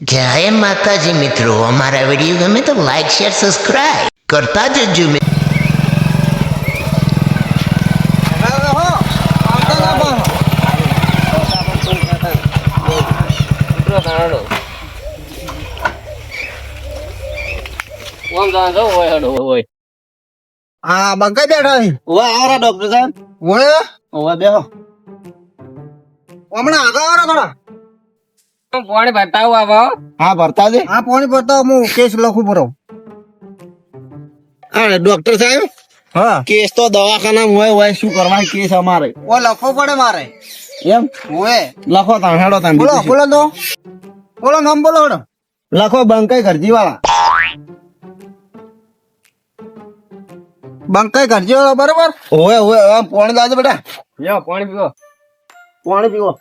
જય માતાજી મિત્રો, અમારા વિડીયો ગમે તો લાઈક શેર સબસ્ક્રાઇબ કરતા જજો. હા બંકાઈ બેઠા છે. ઓય આવરા ડોક્ટર સાહેબ. ઓય ઓય બેહો. હમણાં આગળ આવરા થોડા. પાણી ભરતાવ આવો. હા ભરતા દે. હા પાણી પડતા હું કેસ લખું પડો. હા ડોક્ટર સાહેબ, હા કેસ તો દવાખાના હોય શું કરવા કેસ અમારે ઓ લખવો પડે મારે. એમ ઓય લખો તમે હેડો તમે બોલો બોલો તો બોલો નામ બોલો હેડો. લખો બંકાઈ ઘરજી વાળા. બંકાઈ કરજો બરોબર. ઓય ઓય આમ પાણી દાદો બેટા. લ્યો પાણી પીવો. પાણી પીવો.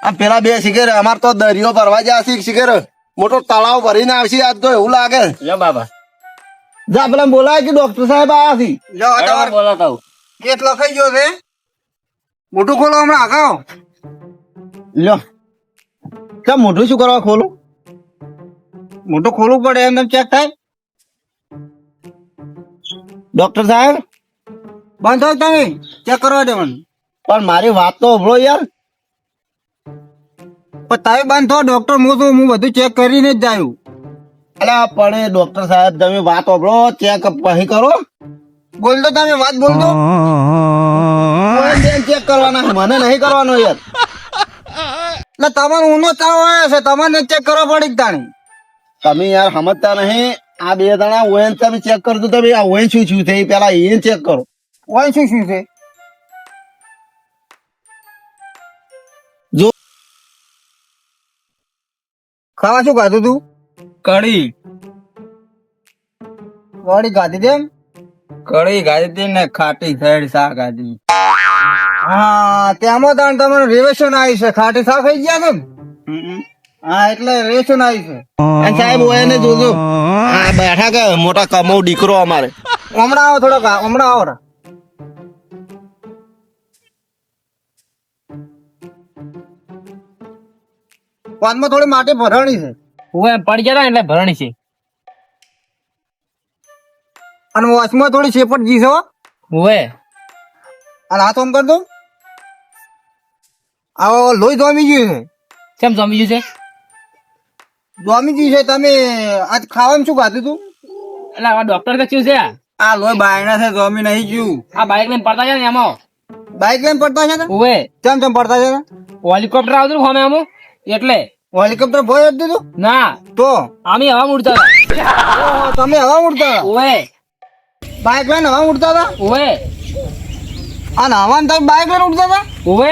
આ પેલા બે શિખર અમાર તો દરિયો ભરવા જશે શિખર મોટો તળાવ ભરીને આવશે આજ તો એવું લાગે. લ્યો બાબા જા પેલા બોલાય કે ડોક્ટર સાહેબ આયા છે. લ્યો તમારે બોલાતા કેસ લખાઈ ગયો છે. મોટું ખોલો હમણાં આગળ. લ્યો કેમ મોઢું શું કરવા ખોલું? મોટું ખોલવું પડે એમ ચેક થાય. ડોક્ટર સાહેબ બંધ થાય તમે ચેક કરવા દેવાનું. પણ મારી વાત તો સાંભળો યાર. પણ તમે બંધ થો ડોક્ટર હું બધું ચેક કરીને જ જાયું. અલા પણ ડોક્ટર સાહેબ તમે વાત સાંભળો ચેક પછી કરો. બોલ દો તમે વાત બોલ દો. ચેક કરવાના છે, મને નહીં કરવાનો યાર. એટલે તમારે ઊનો તાવ આવ્યો છે તમારે ચેક કરવા પડી જ તાણી. તમે યાર સમજતા નહીં. આ બે જણા ઓએન તમે ચેક કરજો. તમે આ ઓએન શું શું છે પેલા એ ચેક કરો. ઓય શું શું છે? જો ખાવા શું ખાધું તું? કઢી વાડી ખાધી તેમ? કઢી ગાધી ને ખાટી સાઈડ શાક ગાધી. હા તેમાં તાણ તમારે રેવેશન આવી છે. ખાટી શાક ખાઈ ગયા છો ને? હા એટલે રેવેશન આવી છે. સાહેબ ઓએન જોજો. આ બેઠા કે મોટા કમાઉ દીકરો અમારે. હમણાં આવો થોડોક હમણાં આવો રા. પાનમાં થોડી માટી ભરણી છે હું પડી ગયા એટલે ભરણી છે. અને વોચમાં થોડી શેપટ જી છે હો. હું અને હાથ ઓમ કર દો. આવો લોહી જોમી ગયું છે. કેમ જમી ગયું છે? જોમી ગયું છે. તમે આજ ખાવામાં શું ખાધું તું? એટલે આ ડોક્ટર કે શું છે? આ લોહી બાયણા છે જોમી નહીં ગયું. આ બાઈક લઈને પડતા છે ને એમાં. બાઈક લઈને પડતા છે ને? ઉવે કેમ કેમ પડતા છે? હેલિકોપ્ટર આવતું ફોમે આમાં એટલે હેલિકોપ્ટર ભોય જ દીધું ના તો આમી હવા ઉડતા હતા. ઓહો, તમે હવા ઉડતા હતા. ઉવે બાઈક લઈને હવા ઉડતા હતા. ઉવે અને હવાને તમે બાઈક લઈને ઉડતા હતા. ઉવે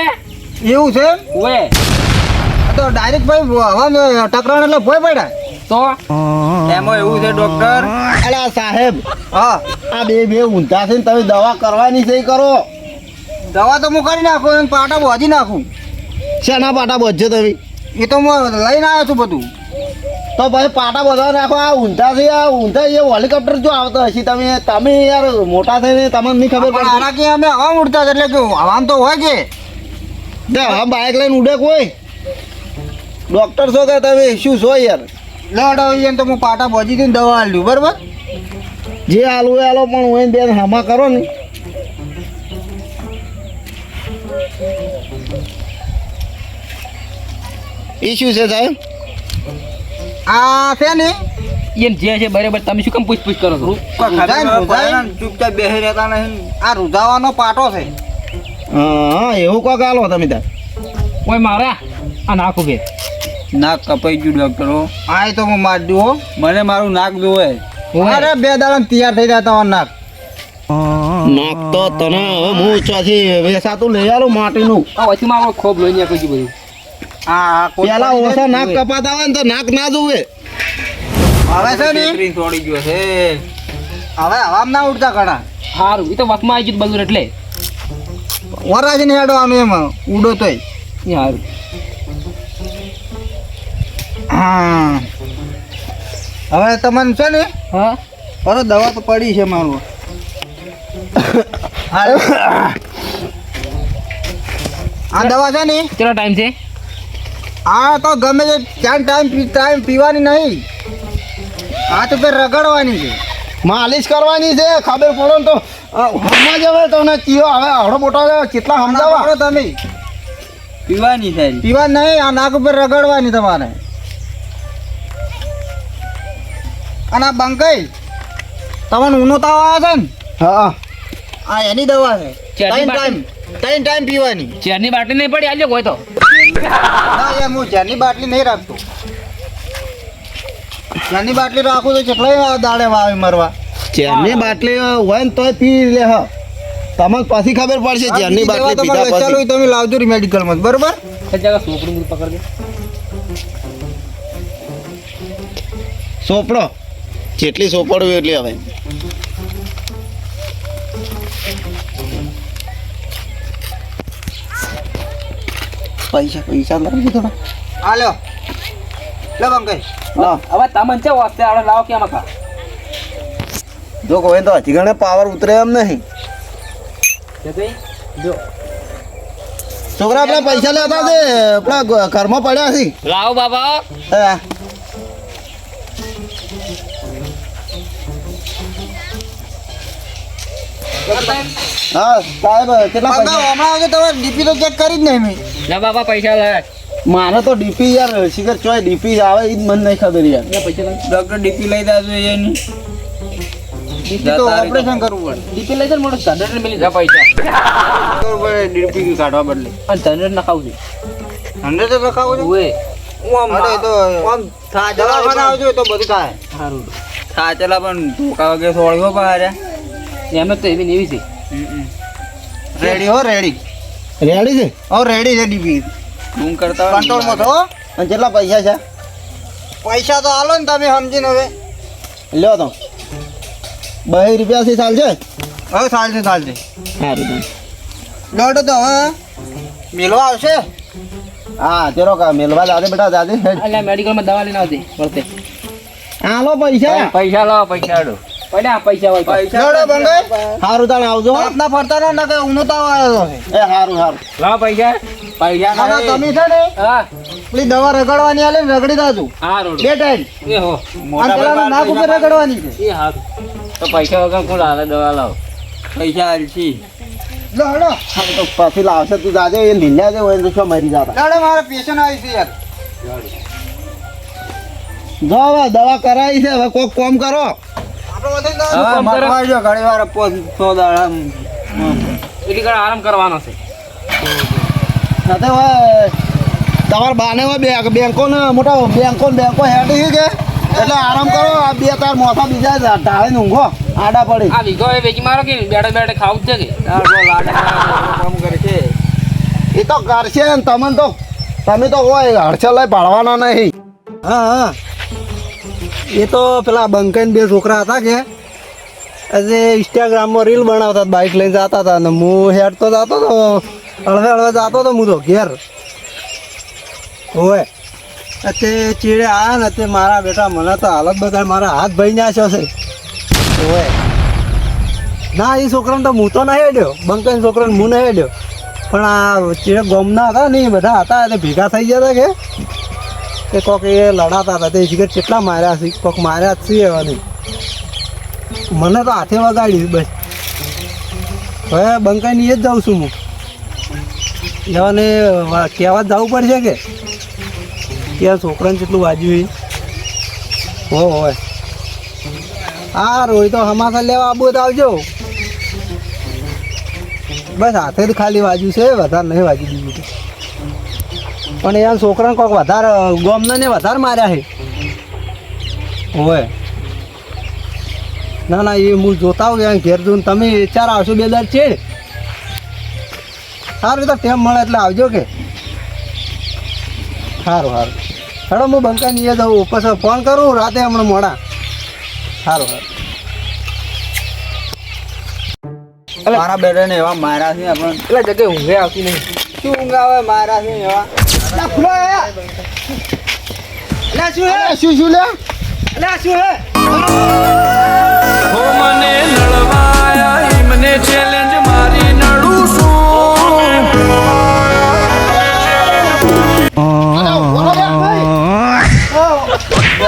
એવું છે? ઉવે તો ડાયરેક્ટ ભાઈ હવા ટકરાણ એટલે ભોય પડ્યા. તો એમાં એવું છે ડોક્ટર. અલા સાહેબ હા આ બે ઊંધા છે ને તમે દવા કરવાની છે એ કરો. દવા તો હું કરી નાખું એને પાટા બોજી નાખું. શેના પાટા બોધજો તમે? એ તો હું લઈને આવ્યો છું બધું. તો પછી પાટા બધા નાખો. આ ઊંધા છે આ ઊંધા એ હેલિકોપ્ટર જો આવતો હશે. તમે યાર મોટા થઈને તમને નહીં ખબર પણ પડતી. આના કે અમે હવા ઉડતા હતા એટલે કે હવામાં તો હોય કે હા બાઇક લઈને ઉડે કોઈ ડોક્ટર છો કે તમે શું છો યાર? લડાવી તો હું પાટા બોજી દઉં દવા આલ્યું બરોબર. જે આલો એ આલો પણ હું બેન હામા કરો ને. એ શું છે સાહેબ? આ છે ને એમ જે છે બરાબર. તમે શું કેમ પૂછ કરો છો? ચૂપચાપ બેસી રહેતા નહીં. આ રૂધાવાનો પાટો છે. હા એવું કોક આલો તમે ત્યાં. ઓય મારા આ નાખું કે નાક કપાઈ ગયું ડોક્ટરો. આ તો હું માર દઉં હો. મને મારું નાક જોવે. અરે બે દાડા તૈયાર થઈ રહ્યા તમારું નાક. નાક તો તને હું ચોથી વેસાતું લઈ આલો માટીનું. આ વચમાં આપણો ખોબ લઈ નાખું છું બધું. આ પેલા ઓછા નાક કપાતા હોય ને તો નાક ના જોવે. હવે છે ને તોડી ગયો છે. હવે હવામાં ના ઉડતા ઘણા. સારું એ તો વચમાં આવી ગયું બધું એટલે વરાજ ને હેડો આમ એમાં ઉડો તોય. એ સારું. હા હવે તમને છે ને હા અરે દવા તો પડી છે મારું. આ દવા છે ને કેટલો ટાઈમ છે? આ તો ગમે તે ટાઈમ પીવાની નહીં, આ તો ફેર રગડવાની છે. માલિશ કરવાની છે, ખબર પડો ને તો હમણાં જ હવે તમને ચિયો હવે આવડો મોટો છે, કેટલા સમજાવવા સમજાવો તમે. પીવાની થાય પીવાની નહીં, આ નાક ઉપર રગડવાની તમારે. અને આ બંકાઈ તમને ઊનો તાવ આવે છે ને, હા આ એની દવા છે. ચારની ત્રણ ટાઈમ પીવાની. ચેરની બાટલી નહીં પડી આજે કોઈ તો ના યાર, હું ઝેરની બાટલી નહીં રાખતો. ઝેરની બાટલી રાખું તો કેટલાય દાડે વાવે મરવા. ચેરની બાટલી હોય ને તોય પી લે હ તમને પછી ખબર પડશે ચેરની બાટલી પીધા ચાલો પછી તમે લાવજો મેડિકલમાં, બરોબર? જગા છોકરું બધું પકડ દે સોપડો જેટલી સોપડવી એટલી હવે પૈસા લાવી દીધો હા લ્યો લે બંકાઈ. હવે તમને છે વાસ્તે આપણે લાવો કેમ ખા જો કોઈ તો હજી ઘણે પાવર ઉતરે એમ નહીં જો છોકરા આપણા પૈસા લેતા છે આપણા ઘરમાં પડ્યા છે લાવો બાબા હા. હા સાહેબ કેટલા બંકા, પૈસા હમણાં આવજો, તમારે ડીપી તો ચેક કરી જ નહીં મેં. લે બાબા પૈસા લે મારે તો ડીપી યાર શિખર ચોય ડીપી આવે એ જ મને નહીં ખબર યાર લે પૈસા લે ડોક્ટર ડીપી લઈ દાજો એની ડીપી તો ઓપરેશન કરવું પડે. ડીપી લઈ જાય મોટો જનરેટર મિલી જા પૈસા કરવું પડે ડીપી કાઢવા બદલે અને જનરેટર ના ખાવું છે 100 તો રખાવું છે. ઓએ અરે એ તો દવાખાને આવજો તો બધું થાય. સારું સાચેલા પણ ધોકા વગેરે થોડી બહાર એમ તો એવી ને એવી છે રેડી હો, રેડી. રેડી છે હો, રેડી છે ડીપી. બૂમ કરતા હોય ને કંટ્રોલમાં છો. અને કેટલા પૈસા છે પૈસા તો આલો ને તમે સમજીને હવે. લ્યો તો 2 રૂપિયાથી ચાલશે હવે ચાલશે ચાલશે. સારું દોઢ તો હવે મેળવા આવશે. હા ચલો કા મેલવા જાજે બેટા જાજે એટલે મેડિકલમાં દવા લઈને આવજે વળતે હાલો પૈસા પૈસા લાવો પૈસા આડો પડ્યા પૈસા હોય તો. દોડો બંગાઈ. સારું તાણ આવજો આપના ફરતા ના કે ઊનો તાવ આવ્યો છે. એ સારું સારું લાવો પૈસા પૈસા આમાં તમે છે ને હા પેલી દવા રગડવાની આલે ને રગડી દાજો સારું 2 ટાઈમ. એ હો અને પેલાના નાક ઉપર રગડવાની છે. એ સારું તો પૈસા વગર કોણ હાલે દવા લાવો પૈસા આલશી લો હેડો. તો પછી લાવશે તું જાજે એ લીલ્યા જે હોય ને તો શું મરી જતા દાડે મારે પેશન્ટ આવી છે યાર. જો હવે દવા કરાવી છે હવે કોક કોમ કરો આપણે બધે દવા- હવે કામ કરે? મરવા જો ઘણી વાર 100 દાડા એટલી ઘણા આરામ કરવાનો છે સાથે હવે તમારા બાને હોય બેંકો ને મોટા બેંકો હેડી છે કે એટલે આરામ કરો આ 2-4 મોથા બીજા ઢાળીને ઊંઘો આડા પડી આ વીઘો એ વેચી મારો કે બેઠે બેઠે ખાવું જ છે કે કામ કરે છે એ તો કરશે ને તમે તો હોય હડછલ લઈ પાડવાના નહીં હા હા, એ તો પેલા બંકાઈને 2 છોકરા હતા કે આજે ઇન્સ્ટાગ્રામમાં રીલ બનાવતા હતા, બાઇક લઈને જતા હતા ને હું હેડ તો જતો હતો, હળવે જતો હતો હું તો ઘેર હોય તે ચીડે આવ્યા ને તે મારા બેટા મને તો હાલત બગાડ મારા હાથ ભાઈ નાખ્યો છે હોય. ના એ છોકરાને તો હું તો નહીં હેડ્યો, બંકાઈના છોકરાને હું નહીં હેડ્યો, પણ આ ચીડે ગોમના હતા ને એ બધા હતા એટલે ભેગા થઈ ગયા હતા કે કોક એ લડાતા હતા તે શિખર કેટલા માર્યા છે, કોક માર્યા જ છે એવા નહીં, મને તો હાથે વગાડ્યું બસ. હવે બંકાઈની એ જ જાઉં છું હું, એવાને કહેવા જવું પડશે કે ત્યાં છોકરાને કેટલું વાજ્યું હોય. હા રોય તો હમાસા લેવા આબુ તો આવજો, બસ હાથે જ ખાલી વાજ્યું છે, વધારે નહીં વાજી દીધું છે. પણ યાર છોકરાને કોઈક વધારે ગોમને ને વધારે માર્યા છે હોય. ના ના એ હું જોતા આવું ઘેર જોઈને તમે 4 આવશો 2 દાડ છે સારું, તો ટેમ મળે એટલે આવજો કે સારું હેડો હું બંકાઈ એ જાઉં, પછી ફોન કરું રાતે હમણાં મોડા. સારું મારા બેટા ને એવા માર્યા છે આપણે એટલે જગ્યાએ ઊંઘે આવતી નહીં. શું ઊંઘ આવે મારા છે એવા. શું લે મને નળવાયા મને ચેલેન્જ મારી નડું છું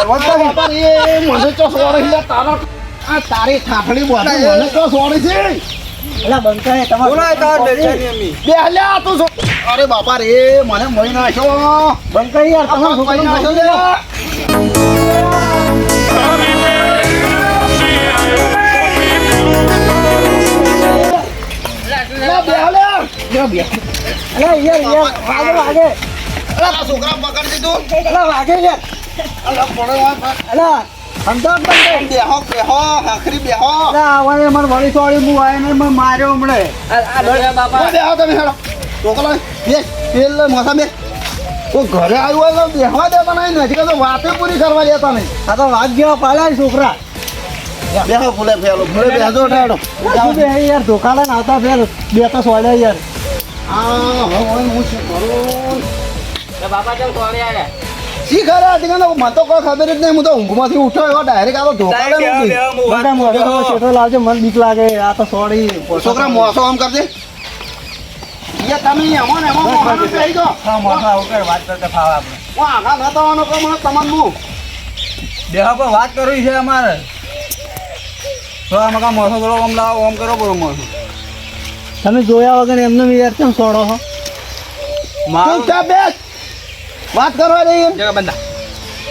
બાપા રે મને તો સોરી લે તારો આ તારી ઠાઠડી બોધી મને તો સોરી છે એટલે બંકાઈ તમારે બોલાય તાર બેટાની અમી બે હલ્યા તું અરે બાપા રે મને મળી નાખ્યો બંકાઈ યાર તમારા છોકરાને નાખ્યો નાખ્યો છે બે હલ્યા અલા યાર વાગે વાગે આ છોકરા પકડી દીધું અલા વાગે યાર અલા પડે અલા સમજાવ બંકાઈ બેહો આખરી બેહો અલા આવાને મને વળી છોડી હું આવીને મને માર્યો હમણે બાપા બેહો તમે હેડો છોકરા બે તેલ મોસા બે તો ઘરે આવ્યું હોય તો બેહવા દેતા નહીં નથી તો વાતે પૂરી કરવા દેતા નહીં આ તો વાગ જેવા પાડ્યા છોકરા બેહો ફૂલે ફેલો ફૂલે બેહજો હેડો શું બે યાર ધોકા લઈને આવતા ફેર બે તો સોડ્યા યાર હા હવે હું શું કરું બાપા ચાલ કોણે આયા શી ખરે ઠીકાને મને તો કોઈ ખબર જ નહીં હું તો ઊંઘમાંથી ઉઠ્યો એવો ડાયરેક્ટ આ તો ધોકા લઈને ઊંઘી. બંકા મોઢો છેટો લાવજે મને બીક લાગે આ તો સોડી છોકરા મોસો આમ કરજે યા તમે એમો ને એમો મોહાનો કહી દો હા મોસા ઉપર વાત કરતા ફાવે આપણે હું આઘા નતો આવવાનો કે મને તમારનું દેહા પર વાત કરવી છે અમારે તો આમાં કા મોસો થોડો આમ લાવો આમ કરો બોલો મોસો તમે જોયા વગર એમને યાર કેમ સોડો છો મારું ચૂપચાપ બેસ વાત કરવા દે જગા બંધા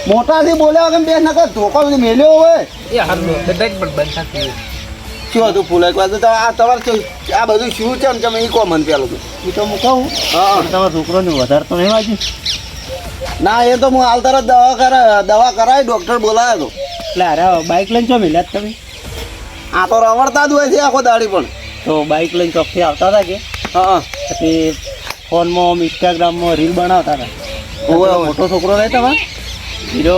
મોટાથી બોલ્યા વગર બેસ નકર ધોકો મેલ્યો હોય એ હારું બધા જ બંધા થઈ શું હતું ફૂલે આ તમારે આ બધું શું છે ને તમે એ કહો મને પેલું એ તો હું કહું હા તમારા છોકરોને વધારે તો નહીં વાંચ્યું ના એ તો હું હાલ તરત દવા કરાવી ડૉક્ટર બોલાવ્યો હતો એટલે અરે બાઇક લઈને ચો મિલ્યા તમે આ તો રવડતા જ હોય છે આખો દાડી પણ તો બાઇક લઈને ચોકથી આવતા હતા કે હા પછી ફોનમાં ઇન્સ્ટાગ્રામમાં રીલ બનાવતા હતા ઓવે, ઓવે. મોટો છોકરો રહે તમારે હીરો